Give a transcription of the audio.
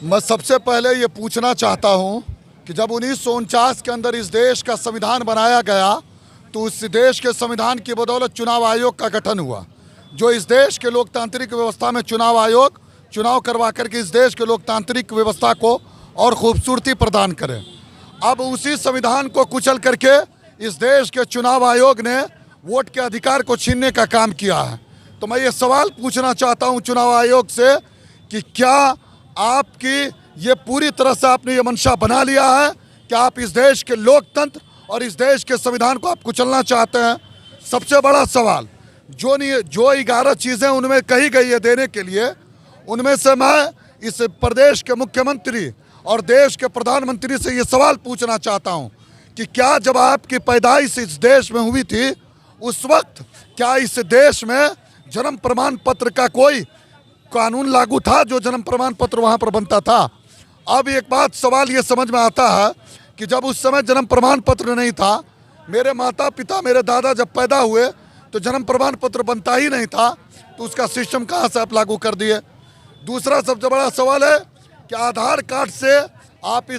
मैं सबसे पहले ये पूछना चाहता हूँ कि जब 1949 के अंदर इस देश का संविधान बनाया गया तो उस देश के संविधान की बदौलत चुनाव आयोग का गठन हुआ, जो इस देश के लोकतांत्रिक व्यवस्था में चुनाव आयोग चुनाव करवा करके इस देश के लोकतांत्रिक व्यवस्था को और खूबसूरती प्रदान करे। अब उसी संविधान को कुचल करके इस देश के चुनाव आयोग ने वोट के अधिकार को छीनने का काम किया है। तो मैं ये सवाल पूछना चाहता हूँ चुनाव आयोग से कि क्या आपकी ये पूरी तरह से आपने ये मंशा बना लिया है कि आप इस देश के लोकतंत्र और इस देश के संविधान को आप कुचलना चाहते हैं? सबसे बड़ा सवाल जो 11 चीज़ें उनमें कही गई है देने के लिए, उनमें से मैं इस प्रदेश के मुख्यमंत्री और देश के प्रधानमंत्री से ये सवाल पूछना चाहता हूँ कि क्या जब आपकी पैदाइश इस देश में हुई थी उस वक्त क्या इस देश में जन्म प्रमाण पत्र का कोई कानून लागू था जो जन्म प्रमाण पत्र वहाँ पर बनता था? अब एक बात सवाल ये समझ में आता है कि जब उस समय जन्म प्रमाण पत्र नहीं था, मेरे माता पिता मेरे दादा जब पैदा हुए तो जन्म प्रमाण पत्र बनता ही नहीं था, तो उसका सिस्टम कहाँ से आप लागू कर दिए? दूसरा सबसे बड़ा सवाल है कि आधार कार्ड से आप इस